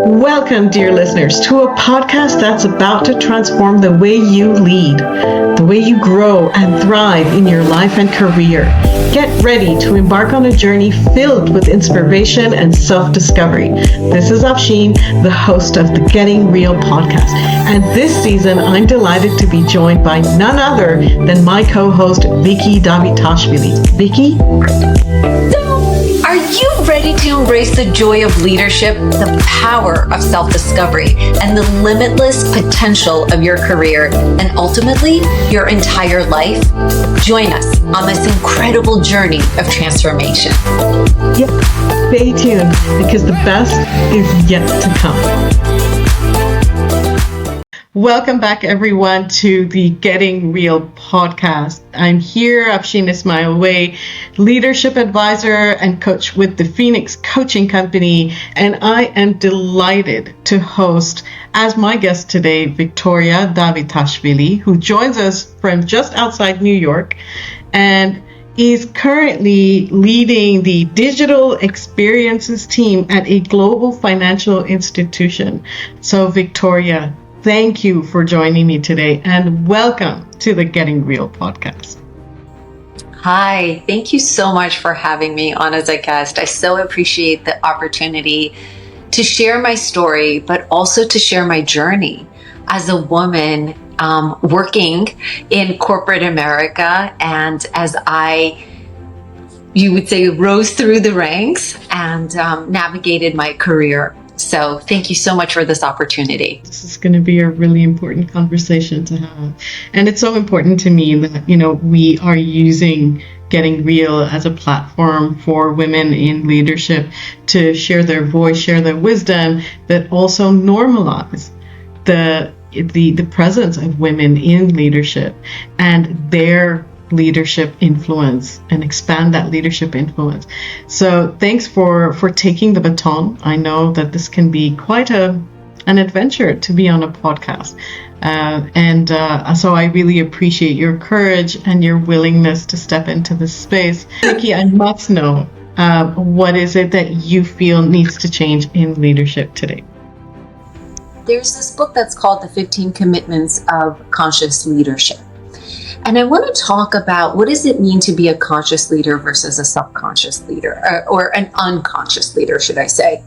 Welcome, dear listeners, to a podcast that's about to transform the way you lead, the way you grow and thrive in your life and career. Get ready to embark on a journey filled with inspiration and self-discovery. This is Afsheen, the host of the Getting Real podcast. And this season, I'm delighted to be joined by none other than my co-host, Vicki Davitashvili. Vicki? Are you ready to embrace the joy of leadership, the power of self-discovery, and the limitless potential of your career, and ultimately your entire life? Join us on this incredible journey of transformation. Yep, stay tuned because the best is yet to come. Welcome back, everyone, to the Getting Real podcast. I'm here, Afsheen Ismail Way, leadership advisor and coach with the Phoenix Coaching Company, and I am delighted to host, as my guest today, Victoria Davitashvili, who joins us from just outside New York and is currently leading the digital experiences team at a global financial institution. So, Victoria, thank you for joining me today and welcome to the Getting Real podcast. Hi, thank you so much for having me on as a guest. I so appreciate the opportunity to share my story, but also to share my journey as a woman working in corporate America, and as you would say, rose through the ranks and navigated my career. So thank you so much for this opportunity. This is going to be a really important conversation to have. And it's so important to me that, we are using Getting Real as a platform for women in leadership to share their voice, share their wisdom, but also normalize the presence of women in leadership and their leadership influence and expand that leadership influence. So thanks for taking the baton. I know that this can be quite an adventure to be on a podcast. So I really appreciate your courage and your willingness to step into this space. Vicki, I must know, what is it that you feel needs to change in leadership today? There's this book that's called The 15 Commitments of Conscious Leadership. And I want to talk about what does it mean to be a conscious leader versus a subconscious leader, or an unconscious leader, should I say.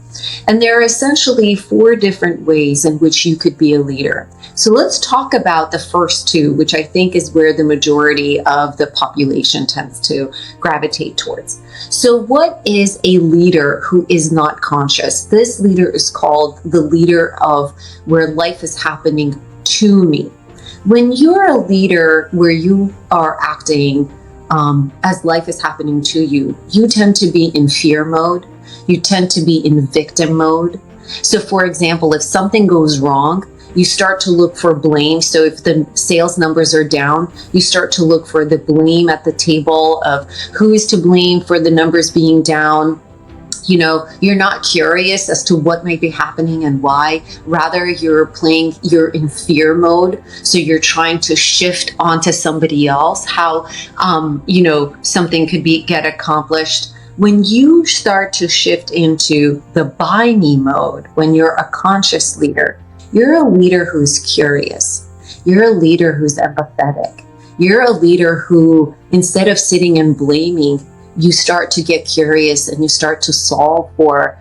And there are essentially 4 different ways in which you could be a leader. So let's talk about the first 2, which I think is where the majority of the population tends to gravitate towards. So what is a leader who is not conscious? This leader is called the leader of where life is happening to me. When you're a leader where you are acting as life is happening to you, you tend to be in fear mode. You tend to be in victim mode. So for example, if something goes wrong, you start to look for blame. So if the sales numbers are down, you start to look for the blame at the table of who is to blame for the numbers being down. You're not curious as to what might be happening and why. Rather, you're in fear mode. So you're trying to shift onto somebody else, how, something could get accomplished. When you start to shift into the buy me mode, when you're a conscious leader, you're a leader who's curious. You're a leader who's empathetic. You're a leader who, instead of sitting and blaming, you start to get curious and you start to solve for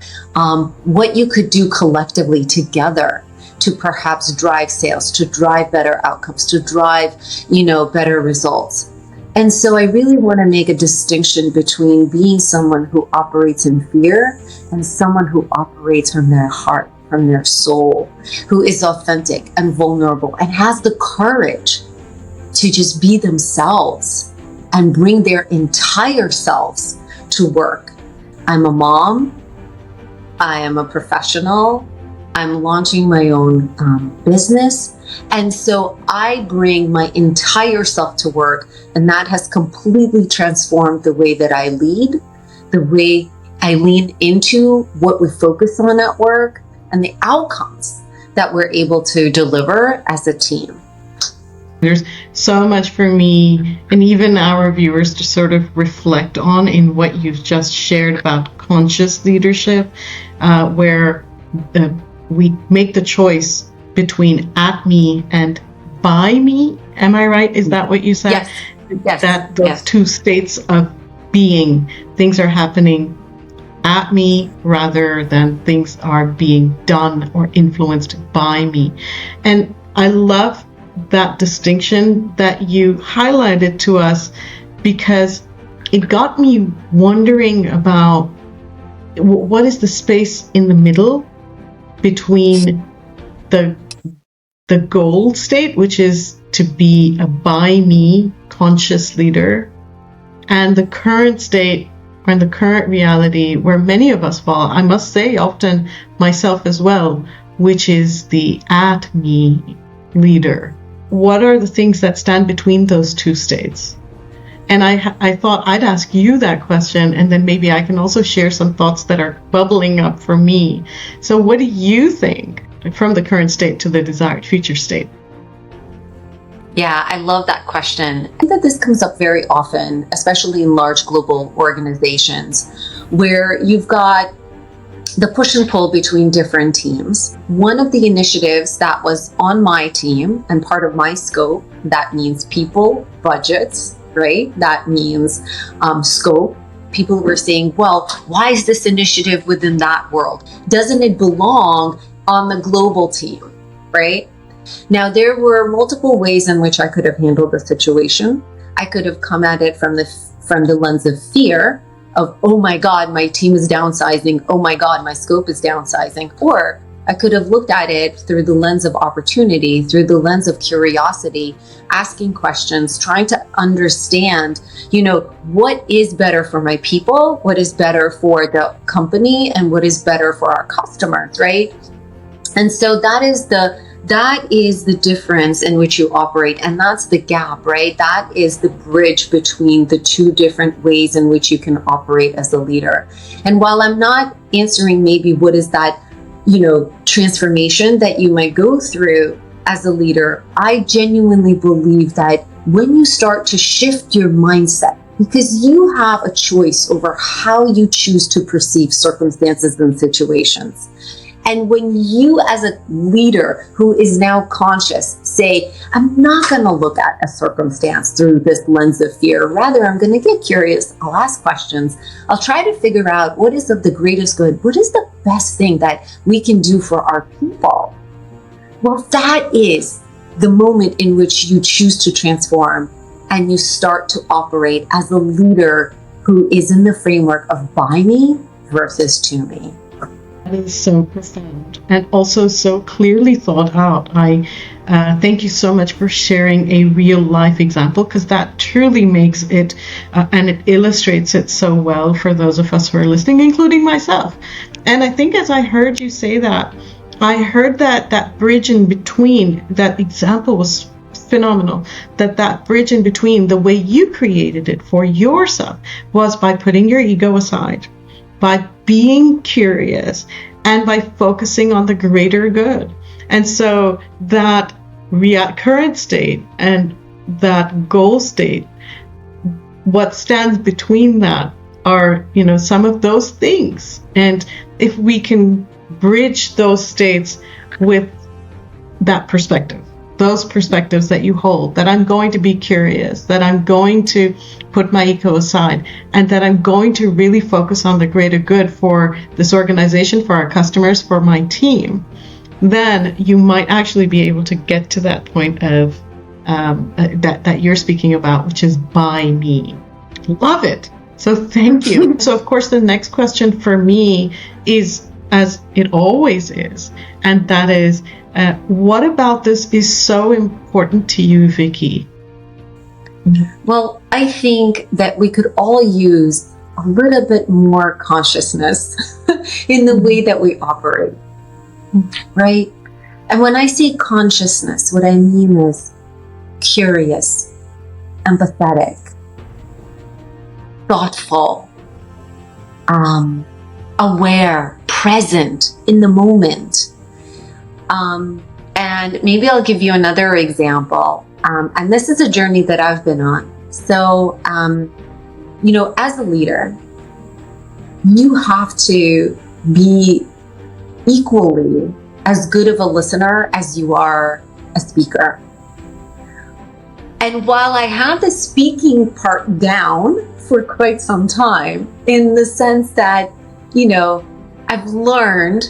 what you could do collectively together to perhaps drive sales, to drive better outcomes, to drive, better results. And so I really want to make a distinction between being someone who operates in fear and someone who operates from their heart, from their soul, who is authentic and vulnerable and has the courage to just be themselves and bring their entire selves to work. I'm a mom. I am a professional. I'm launching my own business. And so I bring my entire self to work, and that has completely transformed the way that I lead, the way I lean into what we focus on at work, and the outcomes that we're able to deliver as a team. There's so much for me and even our viewers to sort of reflect on in what you've just shared about conscious leadership, where we make the choice between at me and by me. Am I right? Is that what you said? Yes. Yes. That those Yes. two states of being, things are happening at me rather than things are being done or influenced by me. And I love that distinction that you highlighted to us, because it got me wondering about what is the space in the middle between the goal state, which is to be a by me conscious leader, and the current state and the current reality where many of us fall, I must say, often myself as well, which is the at me leader. What are the things that stand between those two states? And I thought I'd ask you that question, and then maybe I can also share some thoughts that are bubbling up for me. So what do you think from the current state to the desired future state? Yeah, I love that question. I think that this comes up very often, especially in large global organizations, where you've got the push and pull between different teams. One of the initiatives that was on my team and part of my scope, that means people, budgets, right? That means scope. People were saying, well, why is this initiative within that world? Doesn't it belong on the global team, right? Now, there were multiple ways in which I could have handled the situation. I could have come at it from the lens of fear of, oh my God, my team is downsizing. Oh my God, my scope is downsizing. Or I could have looked at it through the lens of opportunity, through the lens of curiosity, asking questions, trying to understand, what is better for my people, what is better for the company, and what is better for our customers, right? And so that is the difference in which you operate, and that's the gap, right? That is the bridge between the two different ways in which you can operate as a leader. And while I'm not answering maybe what is that, transformation that you might go through as a leader, I genuinely believe that when you start to shift your mindset, because you have a choice over how you choose to perceive circumstances and situations. And when you, as a leader who is now conscious, say, I'm not going to look at a circumstance through this lens of fear. Rather, I'm going to get curious. I'll ask questions. I'll try to figure out what is of the greatest good. What is the best thing that we can do for our people? Well, that is the moment in which you choose to transform and you start to operate as a leader who is in the framework of by me versus to me. That is so profound and also so clearly thought out. I thank you so much for sharing a real life example, because that truly makes it and it illustrates it so well for those of us who are listening, including myself. And I think as I heard you say that, I heard that bridge in between, that example was phenomenal, that bridge in between, the way you created it for yourself was by putting your ego aside, by being curious, and by focusing on the greater good. And so that current state and that goal state, what stands between that are, some of those things. And if we can bridge those states with that perspective, those perspectives that you hold, that I'm going to be curious, that I'm going to put my ego aside, and that I'm going to really focus on the greater good for this organization, for our customers, for my team, then you might actually be able to get to that point of that you're speaking about, which is by me. Love it. So thank you. So of course, the next question for me is, as it always is, and that is, what about this is so important to you, Vicki? Well, I think that we could all use a little bit more consciousness in the way that we operate, right? And when I say consciousness, what I mean is curious, empathetic, thoughtful, aware, present in the moment. And maybe I'll give you another example. And this is a journey that I've been on. So, as a leader, you have to be equally as good of a listener as you are a speaker. And while I had the speaking part down for quite some time, in the sense that, I've learned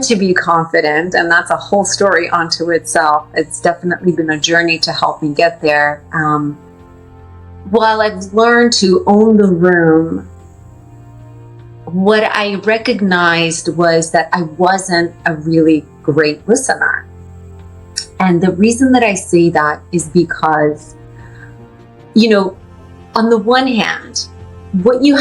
to be confident, and that's a whole story unto itself. It's definitely been a journey to help me get there. While I've learned to own the room, what I recognized was that I wasn't a really great listener. And the reason that I say that is because, on the one hand, what you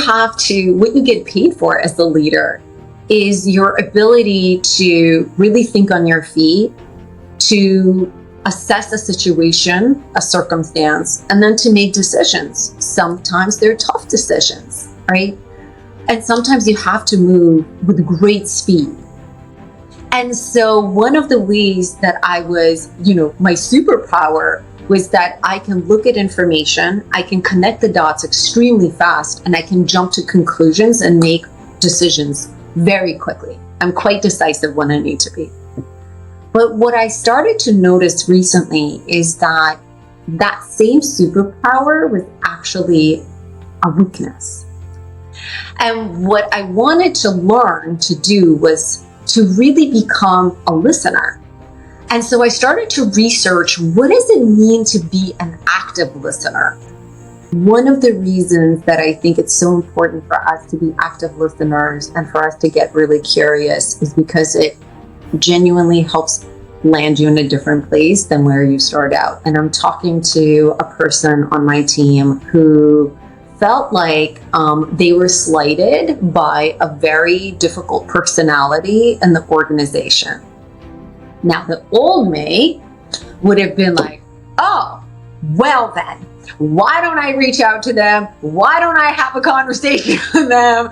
get paid for as the leader is your ability to really think on your feet, to assess a situation, a circumstance, and then to make decisions. Sometimes they're tough decisions, right? And sometimes you have to move with great speed. And so one of the ways that I was, my superpower was that I can look at information, I can connect the dots extremely fast, and I can jump to conclusions and make decisions very quickly. I'm quite decisive when I need to be. But what I started to notice recently is that that same superpower was actually a weakness. And what I wanted to learn to do was to really become a listener. And so I started to research, what does it mean to be an active listener? One of the reasons that I think it's so important for us to be active listeners and for us to get really curious is because it genuinely helps land you in a different place than where you start out. And I'm talking to a person on my team who felt like they were slighted by a very difficult personality in the organization. Now, the old me would have been like, oh, well then, why don't I reach out to them? Why don't I have a conversation with them?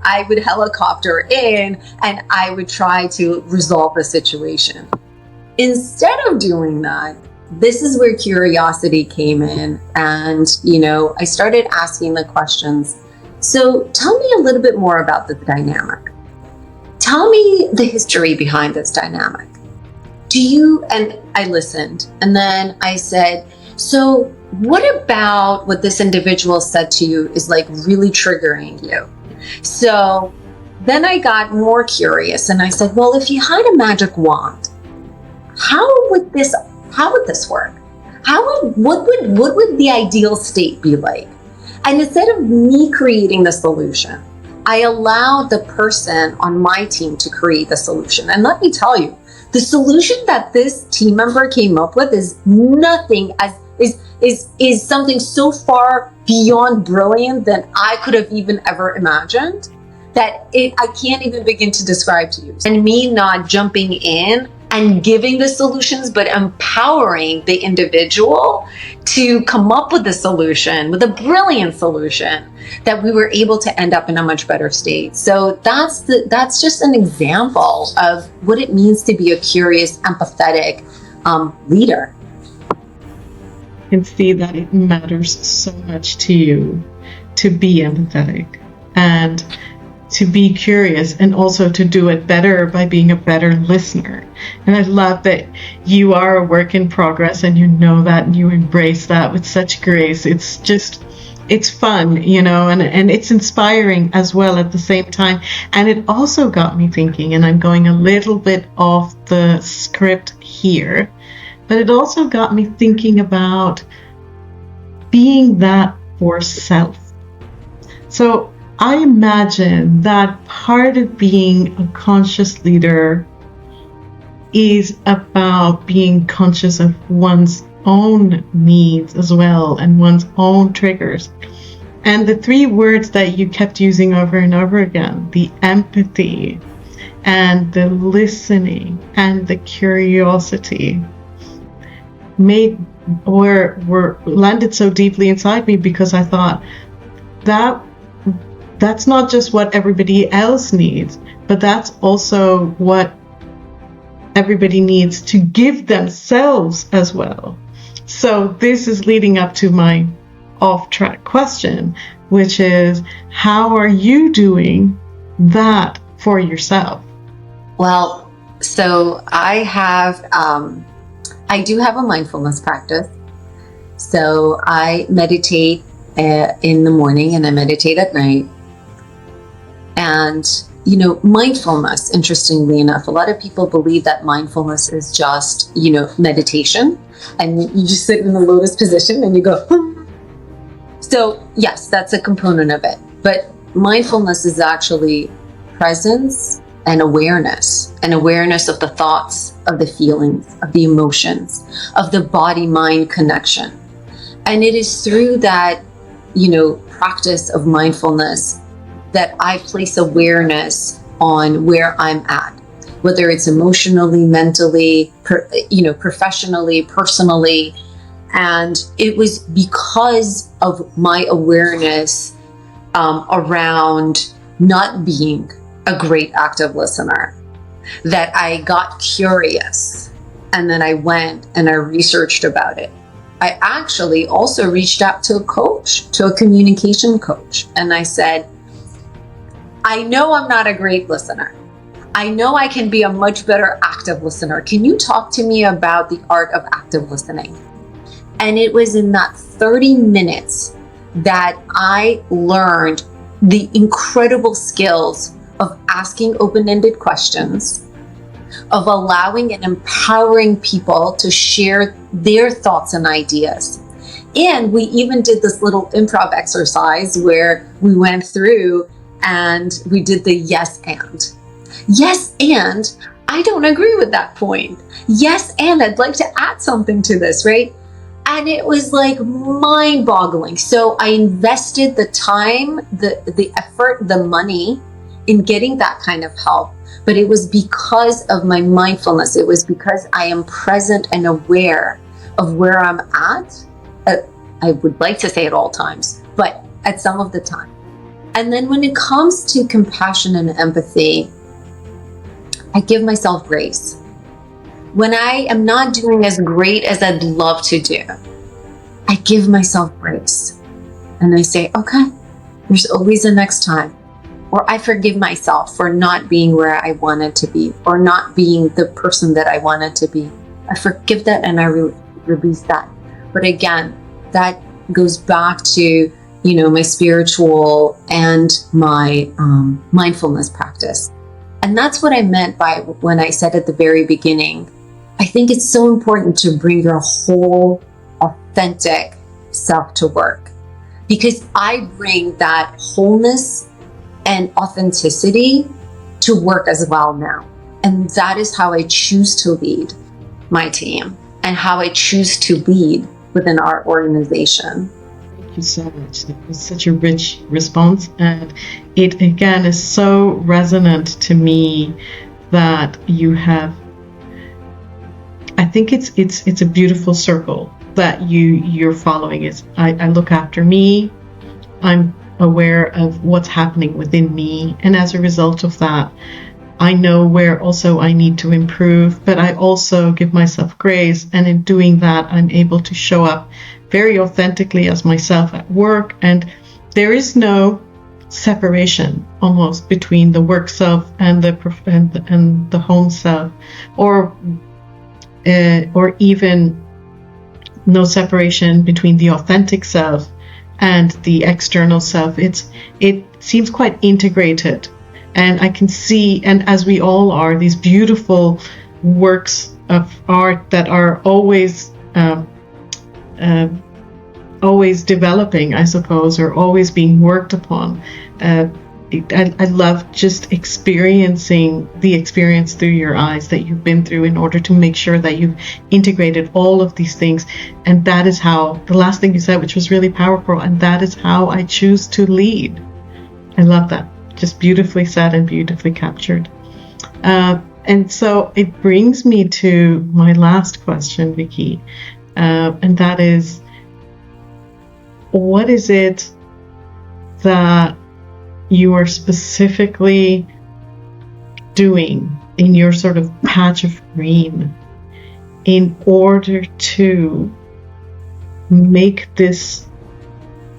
I would helicopter in and I would try to resolve the situation. Instead of doing that, this is where curiosity came in. And, I started asking the questions. So tell me a little bit more about the dynamic. Tell me the history behind this dynamic. And I listened, and then I said, so what about what this individual said to you is like really triggering you? So then I got more curious and I said, well, if you had a magic wand, how would this work? What would the ideal state be like? And instead of me creating the solution, I allowed the person on my team to create the solution. And let me tell you, the solution that this team member came up with is something so far beyond brilliant than I could have even ever imagined that I can't even begin to describe to you. And me not jumping in and giving the solutions, but empowering the individual to come up with a solution, with a brilliant solution, that we were able to end up in a much better state. So that's just an example of what it means to be a curious, empathetic leader. I can see that it matters so much to you to be empathetic and to be curious, and also to do it better by being a better listener. And I love that you are a work in progress, and you know that, and you embrace that with such grace. It's fun, and it's inspiring as well at the same time. And it also got me thinking, and I'm going a little bit off the script here, but it also got me thinking about being that for self. So I imagine that part of being a conscious leader is about being conscious of one's own needs as well, and one's own triggers. And the three words that you kept using over and over again, the empathy and the listening and the curiosity, were landed so deeply inside me, because I thought that's not just what everybody else needs, but that's also what everybody needs to give themselves as well. So this is leading up to my off-track question, which is, how are you doing that for yourself? Well, so I do have a mindfulness practice. So I meditate in the morning and I meditate at night. And, mindfulness, interestingly enough, a lot of people believe that mindfulness is just, meditation. And you just sit in the lotus position and you go, hmm. So yes, that's a component of it. But mindfulness is actually presence and awareness of the thoughts, of the feelings, of the emotions, of the body-mind connection. And it is through that, practice of mindfulness that I place awareness on where I'm at, whether it's emotionally, mentally, professionally, personally. And it was because of my awareness around not being a great active listener that I got curious, and then I went and I researched about it. I actually also reached out to a communication coach, and I said, I know I'm not a great listener. I know I can be a much better active listener. Can you talk to me about the art of active listening? And it was in that 30 minutes that I learned the incredible skills of asking open-ended questions, of allowing and empowering people to share their thoughts and ideas. And we even did this little improv exercise where we went through and we did the yes and. Yes, and I don't agree with that point. Yes, and I'd like to add something to this, right? And it was like mind-boggling. So I invested the time, the effort, the money in getting that kind of help. But it was because of my mindfulness. It was because I am present and aware of where I'm at. I would like to say at all times, but at some of the time. And then when it comes to compassion and empathy, I give myself grace. When I am not doing as great as I'd love to do, I give myself grace. And I say, okay, there's always a next time. Or I forgive myself for not being where I wanted to be, or not being the person that I wanted to be. I forgive that and I release that. But again, that goes back to, my spiritual and my mindfulness practice. And that's what I meant by when I said at the very beginning, I think it's so important to bring your whole authentic self to work, because I bring that wholeness and authenticity to work as well now. And that is how I choose to lead my team and how I choose to lead within our organization. Thank you so much. That was such a rich response. And it again is so resonant to me that you have, I think it's a beautiful circle that you're following. Is I look after me, I'm aware of what's happening within me, and as a result of that, I know where also I need to improve, but I also give myself grace, and in doing that I'm able to show up very authentically as myself at work, and there is no separation almost between the work self and the home self, or even no separation between the authentic self and the external self. It seems quite integrated, and I can see, and as we all are, these beautiful works of art that are always developing, I suppose, or always being worked upon. I love just experiencing the experience through your eyes that you've been through in order to make sure that you've integrated all of these things. And that is how, the last thing you said, which was really powerful, and that is how I choose to lead. I love that. Just beautifully said and beautifully captured. And so it brings me to my last question, Vicki, and that is, what is it that you are specifically doing in your sort of patch of green in order to make this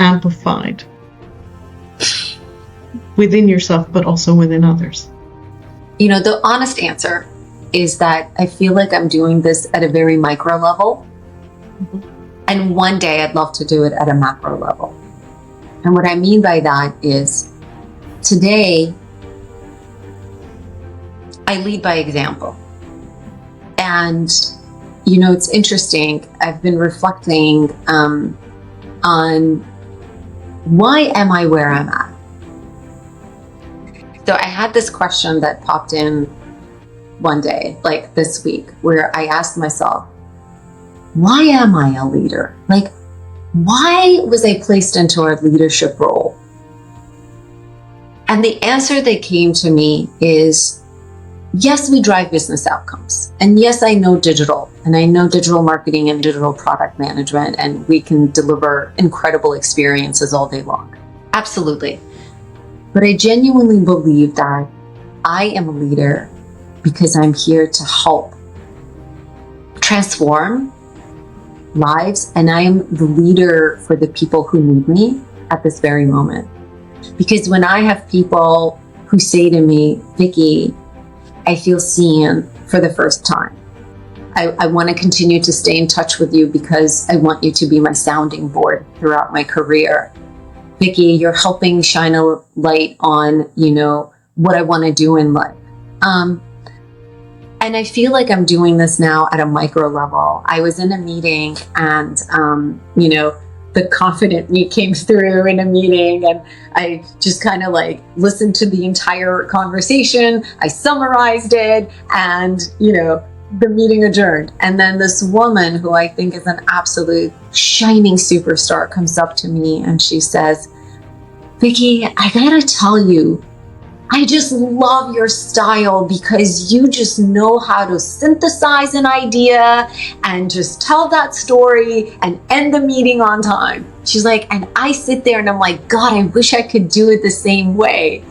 amplified within yourself, but also within others? The honest answer is that I feel like I'm doing this at a very micro level. And one day I'd love to do it at a macro level. And what I mean by that is today I lead by example. And, it's interesting. I've been reflecting on why am I where I'm at? So I had this question that popped in one day, like this week, where I asked myself, why am I a leader? Like, why was I placed into a leadership role? And the answer that came to me is, yes, we drive business outcomes. And yes, I know digital, and I know digital marketing and digital product management, and we can deliver incredible experiences all day long. Absolutely. But I genuinely believe that I am a leader because I'm here to help transform lives, and I am the leader for the people who need me at this very moment. Because when I have people who say to me, Vicki, I feel seen for the first time. I want to continue to stay in touch with you because I want you to be my sounding board throughout my career. Vicki, you're helping shine a light on, what I want to do in life. And I feel like I'm doing this now at a micro level. I was in a meeting and, the confident me came through in a meeting, and I just kind of listened to the entire conversation. I summarized it, and, the meeting adjourned. And then this woman, who I think is an absolute shining superstar, comes up to me and she says, Vicki, I gotta tell you, I just love your style because you just know how to synthesize an idea and just tell that story and end the meeting on time. She's like, and I sit there and I'm like, God, I wish I could do it the same way.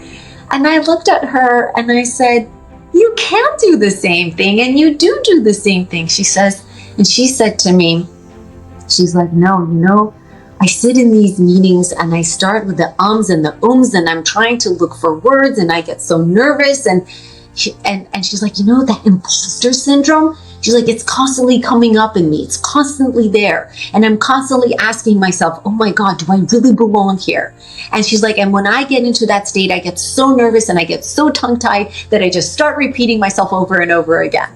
And I looked at her and I said, you can't do the same thing, and you do the same thing. She said to me, she's like, no, I sit in these meetings and I start with the ums and the ums, and I'm trying to look for words and I get so nervous. And she's like, that imposter syndrome, she's like, it's constantly coming up in me. It's constantly there. And I'm constantly asking myself, oh my God, do I really belong here? And she's like, and when I get into that state, I get so nervous and I get so tongue-tied that I just start repeating myself over and over again.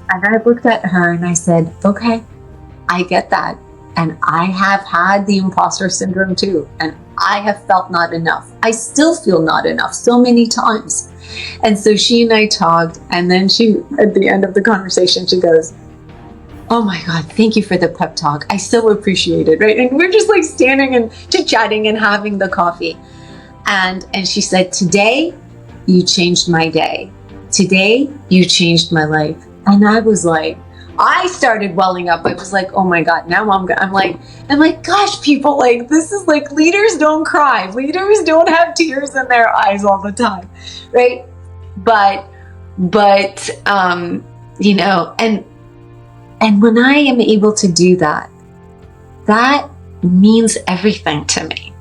And I looked at her and I said, okay, I get that. And I have had the imposter syndrome too. And I have felt not enough. I still feel not enough so many times. And so she and I talked, and then at the end of the conversation, she goes, oh my God, thank you for the pep talk. I so appreciate it, right? And we're just standing and chit-chatting and having the coffee. And she said, today, you changed my day. Today, you changed my life. And I was like, I started welling up. I was like, oh my God, now I'm like, gosh, people, this is leaders don't cry. Leaders don't have tears in their eyes all the time, right? But and when I am able to do that, that means everything to me.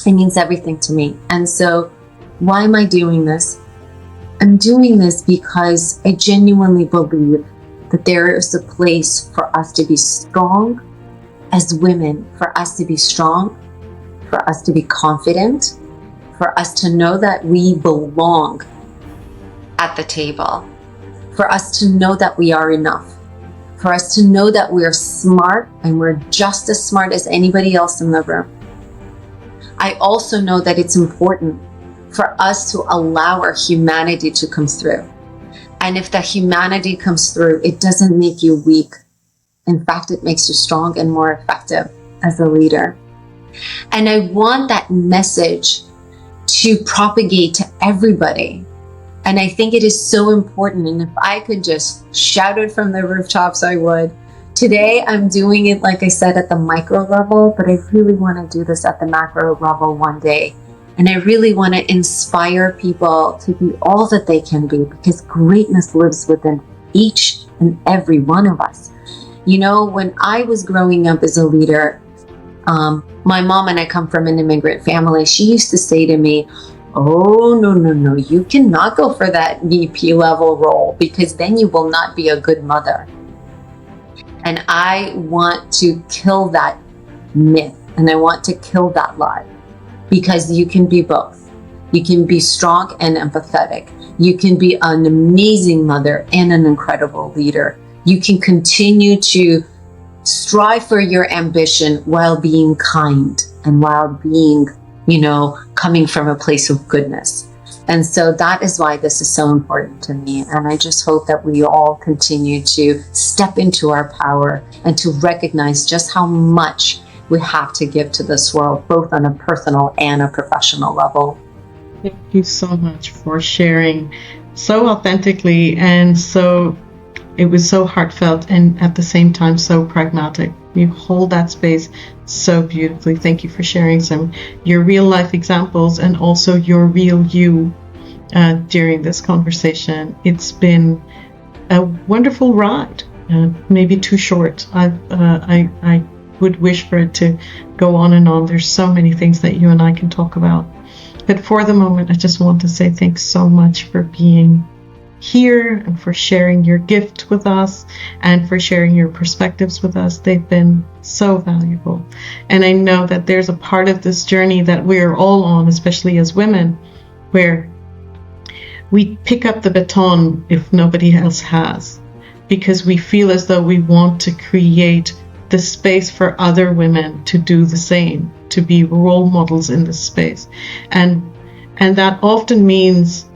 It means everything to me. And so why am I doing this? I'm doing this because I genuinely believe that there is a place for us to be strong as women, for us to be strong, for us to be confident, for us to know that we belong at the table, for us to know that we are enough, for us to know that we're smart and we're just as smart as anybody else in the room. I also know that it's important for us to allow our humanity to come through. And if the humanity comes through, it doesn't make you weak. In fact, it makes you strong and more effective as a leader. And I want that message to propagate to everybody. And I think it is so important. And if I could just shout it from the rooftops, I would. Today, I'm doing it, like I said, at the micro level, but I really want to do this at the macro level one day. And I really want to inspire people to be all that they can be, because greatness lives within each and every one of us. When I was growing up as a leader, my mom, and I come from an immigrant family, she used to say to me, Oh, no, no, no. You cannot go for that VP level role because then you will not be a good mother. And I want to kill that myth and I want to kill that lie, because you can be both. You can be strong and empathetic. You can be an amazing mother and an incredible leader. You can continue to strive for your ambition while being kind and while being, coming from a place of goodness. And so that is why this is so important to me. And I just hope that we all continue to step into our power and to recognize just how much we have to give to this world, both on a personal and a professional level. Thank you so much for sharing so authentically, and it was so heartfelt and at the same time so pragmatic. You hold that space so beautifully. Thank you for sharing your real life examples and also your real you during this conversation. It's been a wonderful ride, maybe too short. I would wish for it to go on and on. There's so many things that you and I can talk about. But for the moment, I just want to say thanks so much for being here and for sharing your gift with us and for sharing your perspectives with us. They've been so valuable. And I know that there's a part of this journey that we're all on, especially as women, where we pick up the baton if nobody else has, because we feel as though we want to create the space for other women to do the same, to be role models in this space. And that often means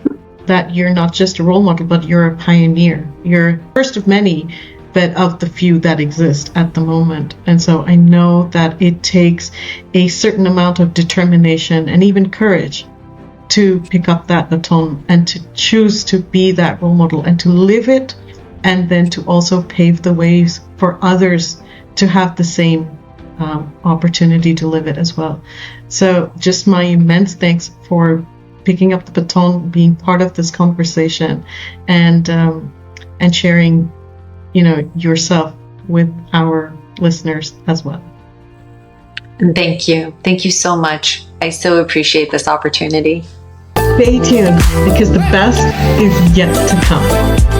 that you're not just a role model, but you're a pioneer. You're first of many, but of the few that exist at the moment. And so I know that it takes a certain amount of determination and even courage to pick up that baton and to choose to be that role model and to live it, and then to also pave the ways for others to have the same opportunity to live it as well. So just my immense thanks for picking up the baton, being part of this conversation, and sharing, yourself with our listeners as well. And thank you so much. I so appreciate this opportunity. Stay tuned, because the best is yet to come.